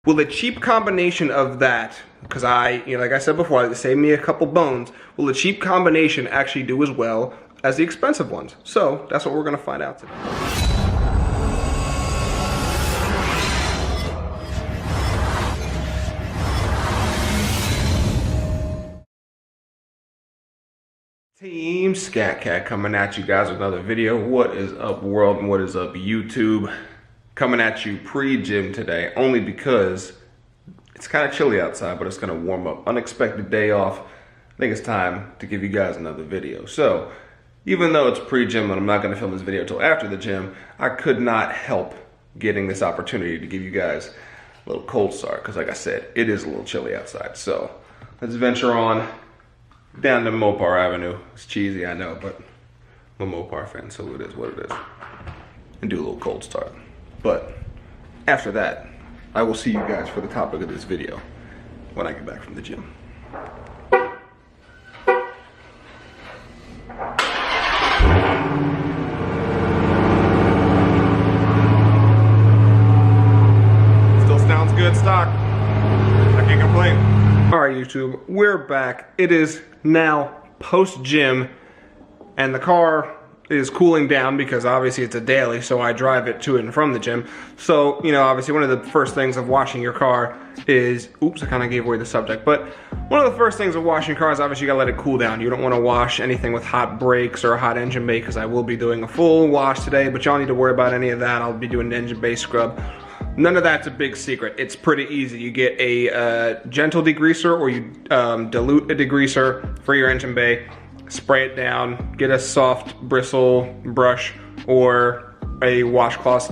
Will the cheap combination of that, because like I said before, it saved me a couple bones, will the cheap combination actually do as well as the expensive ones? So that's what we're gonna find out today. Team Scatcat coming at you guys with another video. What is up, world, and what is up, YouTube? Coming at you pre-gym today, only because it's kind of chilly outside, but it's gonna warm up. Unexpected day off. I think it's time to give you guys another video. So, even though it's pre-gym and I'm not gonna film this video until after the gym, I could not help getting this opportunity to give you guys a little cold start, because like I said, it is a little chilly outside. So, let's venture on down to Mopar Avenue. It's cheesy, I know, but I'm a Mopar fan, so it is what it is. And do a little cold start. But after that, I will see you guys for the topic of this video when I get back from the gym. Still sounds good stock. I can't complain. All right, YouTube, we're back. It is now post-gym, and the car is cooling down because obviously it's a daily, so I drive it to and from the gym. So, you know, obviously one of the first things of washing your car is, oops, I kind of gave away the subject, but one of the first things of washing your car is obviously you gotta let it cool down. You don't wanna wash anything with hot brakes or a hot engine bay, because I will be doing a full wash today, but y'all don't need to worry about any of that. I'll be doing an engine bay scrub. None of that's a big secret. It's pretty easy. You get a gentle degreaser, or you dilute a degreaser for your engine bay, spray it down, get a soft bristle brush or a washcloth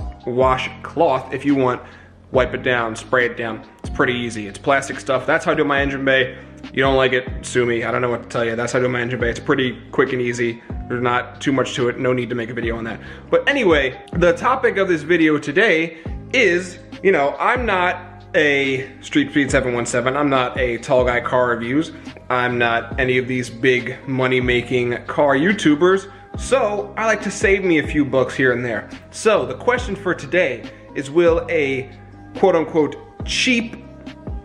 if you want, wipe it down, spray it down. It's pretty easy. It's plastic stuff. That's how I do my engine bay. You don't like it, sue me. I don't know what to tell you. That's how I do my engine bay. It's pretty quick and easy. There's not too much to it. No need to make a video on that. But anyway, the topic of this video today is, you know, I'm not a Street Speed 717. I'm not a Tall Guy Car Reviews. I'm not any of these big money-making car YouTubers. So I like to save me a few bucks here and there. So the question for today is, will a quote-unquote cheap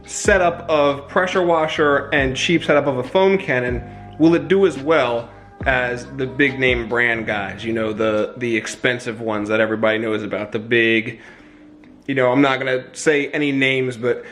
setup of pressure washer and cheap setup of a foam cannon, will it do as well as the big name brand guys? You know, the expensive ones that everybody knows about, the big, you know, I'm not gonna say any names, but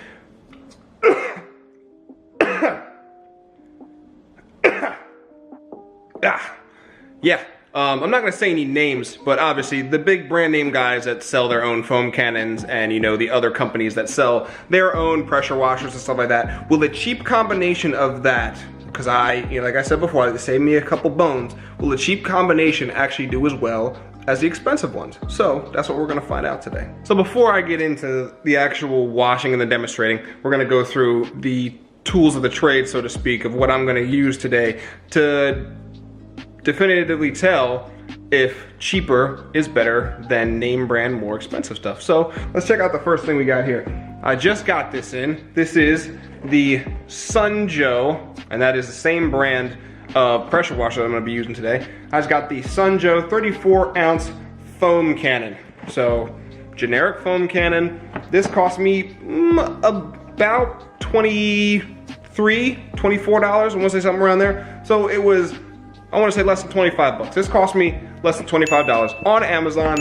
I'm not gonna say any names, but obviously the big brand name guys that sell their own foam cannons, and you know, the other companies that sell their own pressure washers and stuff like that, will the cheap combination of that, because like I said before, it saved me a couple bones, will the cheap combination actually do as well as the expensive ones? So that's what we're gonna find out today. So before I get into the actual washing and the demonstrating, we're gonna go through the tools of the trade, so to speak, of what I'm gonna use today to definitively tell if cheaper is better than name brand, more expensive stuff. So let's check out the first thing we got here. I just got this in. This is the Sunjoe, and that is the same brand of pressure washer that I'm gonna be using today. I just got the Sunjoe 34-ounce foam cannon. So, generic foam cannon. This cost me about $23, $24, I wanna say something around there. So it was, I wanna say less than 25 bucks. This cost me less than $25 on Amazon,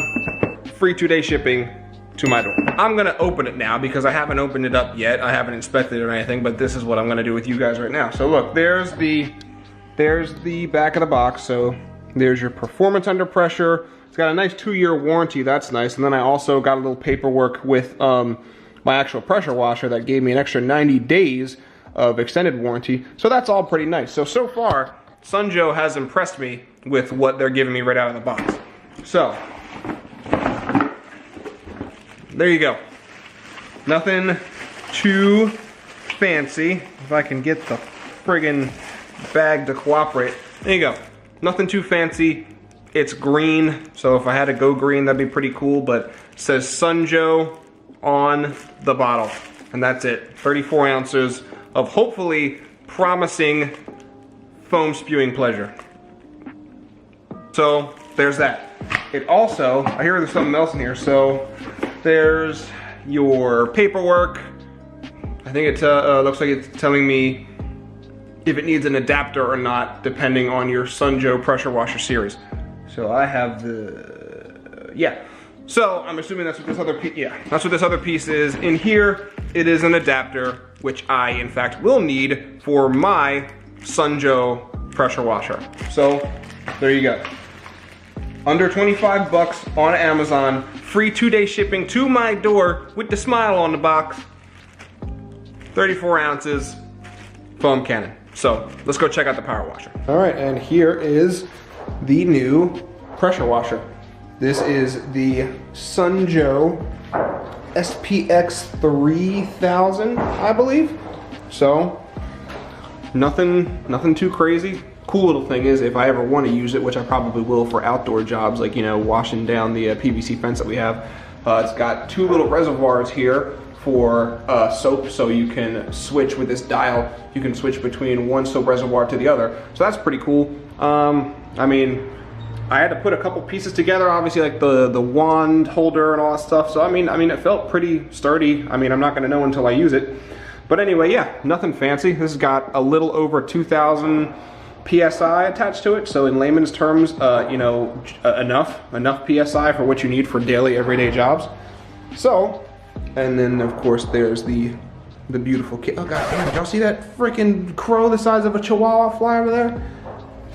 free 2-day shipping to my door. I'm gonna open it now because I haven't opened it up yet. I haven't inspected it or anything, but this is what I'm gonna do with you guys right now. So look, there's the back of the box. So there's your performance under pressure. It's got a nice 2-year warranty, that's nice. And then I also got a little paperwork with my actual pressure washer that gave me an extra 90 days of extended warranty. So that's all pretty nice. So far, Sunjoe has impressed me with what they're giving me right out of the box. So, there you go. Nothing too fancy. If I can get the friggin' bag to cooperate. There you go. Nothing too fancy. It's green, so if I had to go green, that'd be pretty cool, but it says Sunjoe on the bottle. And that's it. 34 ounces of hopefully promising foam spewing pleasure. So there's that. It also, I hear there's something else in here. So there's your paperwork, I think it looks like it's telling me if it needs an adapter or not, depending on your Sunjoe pressure washer series. So I have the, yeah. So I'm assuming that's what this other piece, yeah, that's what this other piece is. In here, it is an adapter, which I, in fact, will need for my Sunjoe pressure washer. So there you go. Under 25 bucks on Amazon, free 2-day shipping to my door with the smile on the box. 34 ounces, foam cannon. So let's go check out the power washer. All right, and here is the new pressure washer. This is the Sunjoe SPX 3000, I believe. So nothing too crazy. Cool little thing is, if I ever want to use it, which I probably will for outdoor jobs, like, you know, washing down the PVC fence that we have, it's got 2 little reservoirs here for soap, so you can switch with this dial. You can switch between one soap reservoir to the other, so that's pretty cool. I mean, I had to put a couple pieces together, obviously, like the wand holder and all that stuff. So I mean, it felt pretty sturdy. I mean, I'm not gonna know until I use it. But anyway, yeah, nothing fancy. This has got a little over 2,000 PSI attached to it. So in layman's terms, you know, enough PSI for what you need for daily, everyday jobs. So, and then of course there's the beautiful kit. Oh god damn, did y'all see that freaking crow the size of a chihuahua fly over there?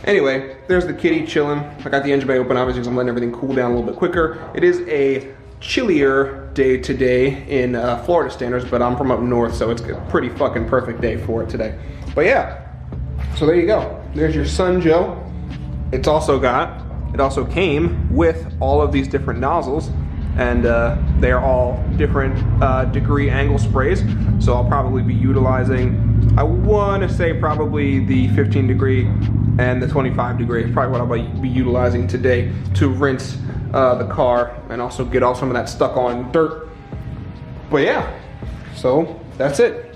Anyway, there's the kitty chilling. I got the engine bay open, obviously, because I'm letting everything cool down a little bit quicker. It is a chillier day today in Florida standards, but I'm from up north, so it's a pretty fucking perfect day for it today. But yeah, so there you go. There's your Sunjoe. It also came with all of these different nozzles, and they're all different degree angle sprays. So I'll probably be utilizing, I want to say probably the 15 degree and the 25 degree is probably what I'll be utilizing today to rinse the car and also get off some of that stuck on dirt. But yeah, so that's it.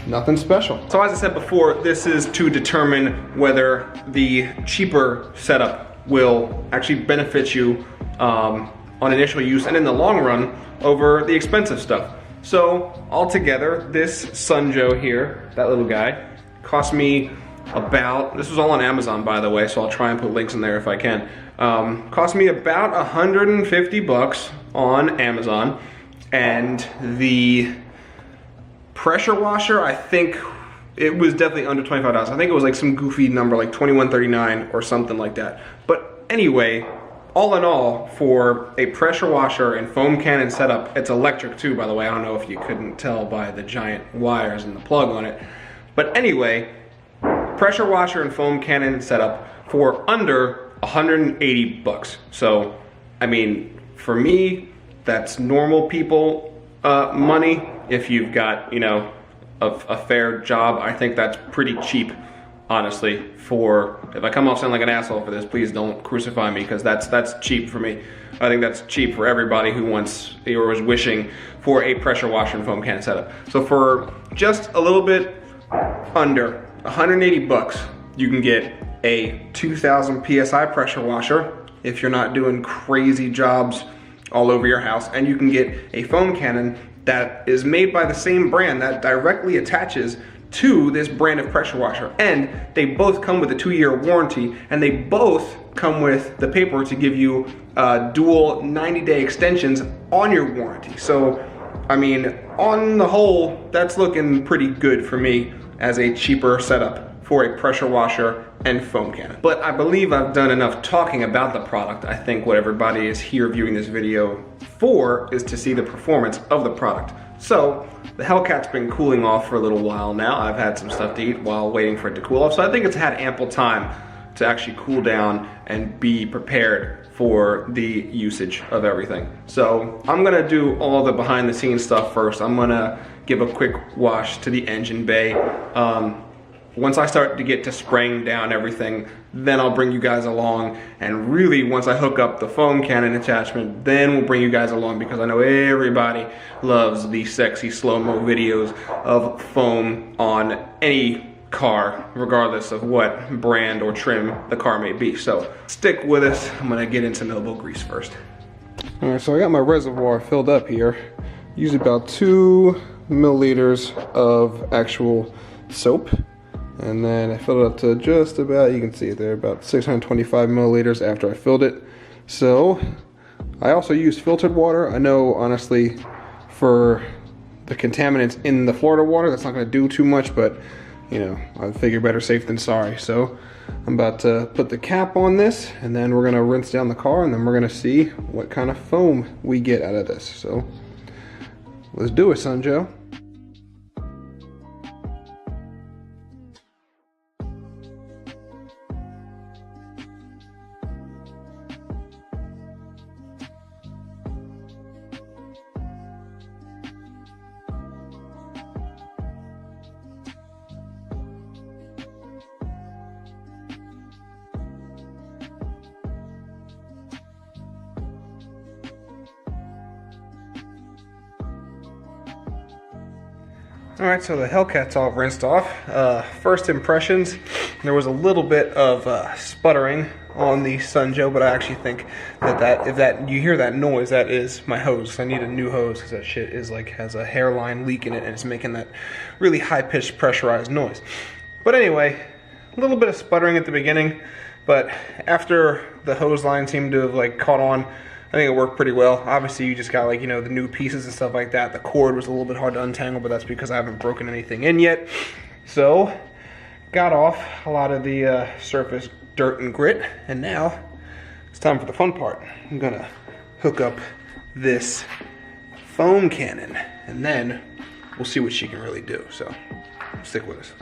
Nothing special. So as I said before, this is to determine whether the cheaper setup will actually benefit you on initial use and in the long run over the expensive stuff. So altogether, this Sunjoe here, that little guy, cost me about, this was all on Amazon by the way, so I'll try and put links in there if I can. Cost me about 150 bucks on Amazon, and the pressure washer, I think it was definitely under $25. I think it was like some goofy number, like $21.39 or something like that. But anyway, all in all, for a pressure washer and foam cannon setup, it's electric too, by the way. I don't know if you couldn't tell by the giant wires and the plug on it. But anyway, pressure washer and foam cannon setup for under 180 bucks. So, I mean, for me, that's normal people money. If you've got, you know, a fair job, I think that's pretty cheap, honestly. For, if I come off sounding like an asshole for this, please don't crucify me, because that's cheap for me. I think that's cheap for everybody who wants or is wishing for a pressure washer and foam cannon setup. So for just a little bit under 180 bucks, you can get a 2,000 PSI pressure washer if you're not doing crazy jobs all over your house, and you can get a foam cannon that is made by the same brand that directly attaches to this brand of pressure washer. And they both come with a 2-year warranty, and they both come with the paper to give you dual 90-day extensions on your warranty. So, I mean, on the whole, that's looking pretty good for me as a cheaper setup for a pressure washer and foam cannon. But I believe I've done enough talking about the product. I think what everybody is here viewing this video for is to see the performance of the product. So the Hellcat's been cooling off for a little while now. I've had some stuff to eat while waiting for it to cool off. So I think it's had ample time to actually cool down and be prepared for the usage of everything. So I'm gonna do all the behind the scenes stuff first. I'm gonna give a quick wash to the engine bay. Once I start to get to spraying down everything, then I'll bring you guys along. And really, once I hook up the foam cannon attachment, then we'll bring you guys along, because I know everybody loves the sexy slow-mo videos of foam on any car, regardless of what brand or trim the car may be. So stick with us. I'm gonna get into elbow grease first. All right, so I got my reservoir filled up here. Use about 2 milliliters of actual soap. And then I filled it up to just about, you can see it there, about 625 milliliters after I filled it. So I also used filtered water. I know, honestly, for the contaminants in the Florida water, that's not gonna do too much, but you know, I figure better safe than sorry. So I'm about to put the cap on this, and then we're gonna rinse down the car, and then we're gonna see what kind of foam we get out of this. So let's do it, Sunjoe. Alright, so the Hellcat's all rinsed off. First impressions, there was a little bit of sputtering on the Sunjoe, but I actually think that if you hear that noise, that is my hose. I need a new hose because that shit is like has a hairline leak in it and it's making that really high-pitched pressurized noise. But anyway, a little bit of sputtering at the beginning, but after the hose line seemed to have like caught on, I think it worked pretty well. Obviously, you just got like, you know, the new pieces and stuff like that. The cord was a little bit hard to untangle, but that's because I haven't broken anything in yet. So, got off a lot of the surface dirt and grit, and now it's time for the fun part. I'm gonna hook up this foam cannon, and then we'll see what she can really do. So, stick with us.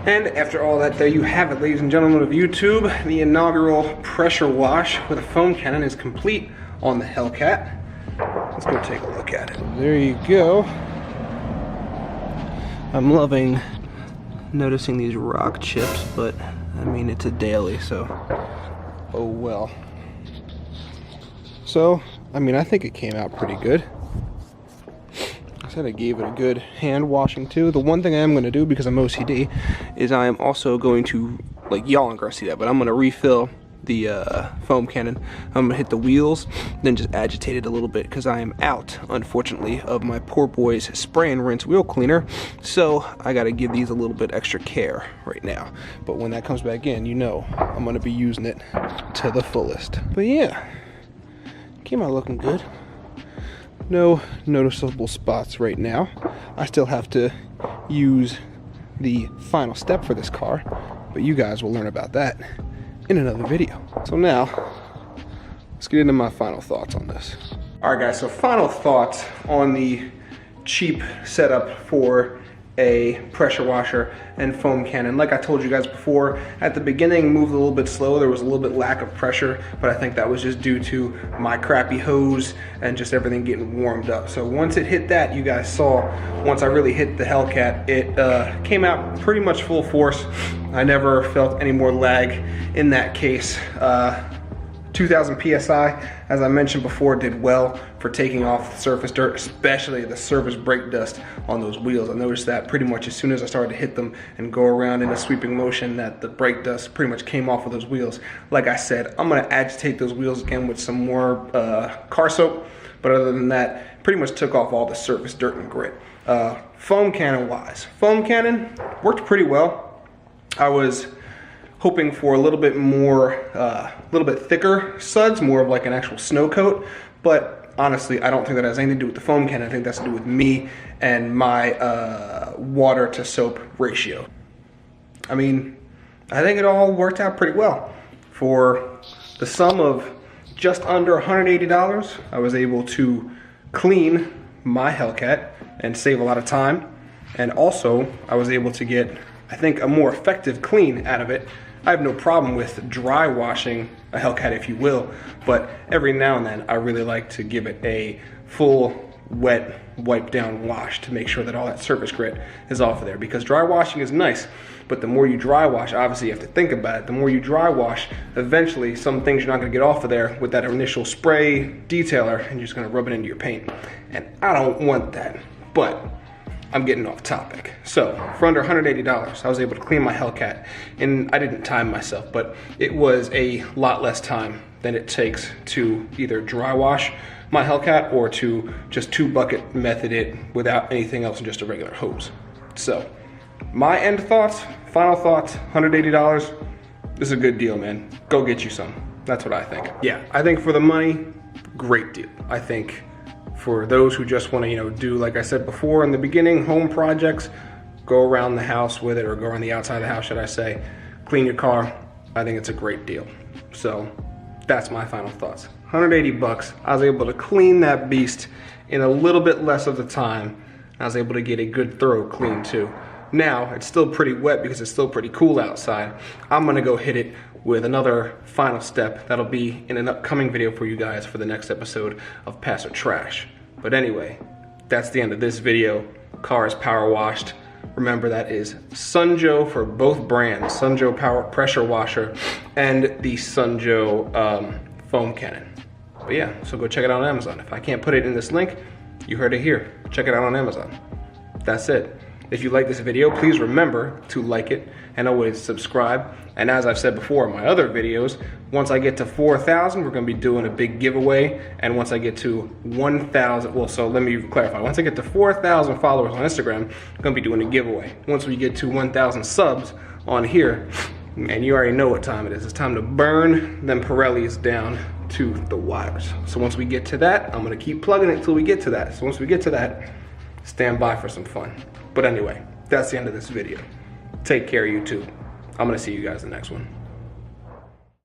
And after all that, there you have it, ladies and gentlemen of YouTube. The inaugural pressure wash with a foam cannon is complete on the Hellcat. Let's go take a look at it. There you go. I'm loving noticing these rock chips, but I mean, it's a daily, so oh well. So, I mean, I think it came out pretty good. I said I gave it a good hand washing too. The one thing I am going to do, because I'm OCD, is I am also going to, like, y'all aren't going to see that, but I'm going to refill the foam cannon. I'm going to hit the wheels, then just agitate it a little bit, because I am out, unfortunately, of my poor boy's spray and rinse wheel cleaner. So I got to give these a little bit extra care right now. But when that comes back in, you know I'm going to be using it to the fullest. But yeah, came out looking good. No noticeable spots right now. I still have to use the final step for this car, but you guys will learn about that in another video. So now, let's get into my final thoughts on this. Alright guys, so final thoughts on the cheap setup for a pressure washer and foam cannon. Like I told you guys before, at the beginning moved a little bit slow. There was a little bit lack of pressure, but I think that was just due to my crappy hose and just everything getting warmed up. So once it hit that, you guys saw, once I really hit the Hellcat, it came out pretty much full force. I never felt any more lag in that case. 2000 PSI, as I mentioned before, did well for taking off the surface dirt, especially the surface brake dust on those wheels. I noticed that pretty much as soon as I started to hit them and go around in a sweeping motion, that the brake dust pretty much came off of those wheels. Like I said, I'm gonna agitate those wheels again with some more car soap, but other than that, pretty much took off all the surface dirt and grit. Foam cannon wise, foam cannon worked pretty well. I was hoping for a little bit more, a little bit thicker suds, more of like an actual snow coat. But honestly, I don't think that has anything to do with the foam cannon. I think that's to do with me and my water to soap ratio. I mean, I think it all worked out pretty well. For the sum of just under $180, I was able to clean my Hellcat and save a lot of time. And also, I was able to get, I think, a more effective clean out of it. I have no problem with dry washing a Hellcat, if you will, but every now and then I really like to give it a full wet wipe down wash to make sure that all that surface grit is off of there, because dry washing is nice, but the more you dry wash, obviously you have to think about it, the more you dry wash, eventually some things you're not going to get off of there with that initial spray detailer, and you're just going to rub it into your paint, and I don't want that. But I'm getting off topic. So for under $180, I was able to clean my Hellcat, and I didn't time myself, but it was a lot less time than it takes to either dry wash my Hellcat or to just 2-bucket method it without anything else than just a regular hose. So my end thoughts, final thoughts, $180, this is a good deal, man. Go get you some. That's what I think. Yeah, I think for the money, great deal. I think for those who just want to, do, like I said before in the beginning, home projects, go around the house with it, or go around the outside of the house, should I say, clean your car, I think it's a great deal. So that's my final thoughts. 180 bucks, I was able to clean that beast in a little bit less of the time. I was able to get a good thorough clean too. Now, it's still pretty wet because it's still pretty cool outside. I'm gonna go hit it with another final step that'll be in an upcoming video for you guys for the next episode of Pass or Trash. But anyway, that's the end of this video. Car is power washed. Remember, that is Sunjoe for both brands, Sunjoe power pressure washer and the Sunjoe foam cannon. But yeah, so go check it out on Amazon. If I can't put it in this link, you heard it here. Check it out on Amazon. That's it. If you like this video, please remember to like it and always subscribe. And as I've said before in my other videos, once I get to 4,000, we're gonna be doing a big giveaway. And once I get to 1,000, well, so let me clarify. Once I get to 4,000 followers on Instagram, I'm gonna be doing a giveaway. Once we get to 1,000 subs on here, and you already know what time it is. It's time to burn them Pirellis down to the wires. So once we get to that, I'm gonna keep plugging it until we get to that. So once we get to that, stand by for some fun. But anyway, that's the end of this video. Take care, YouTube. I'm gonna see you guys in the next one.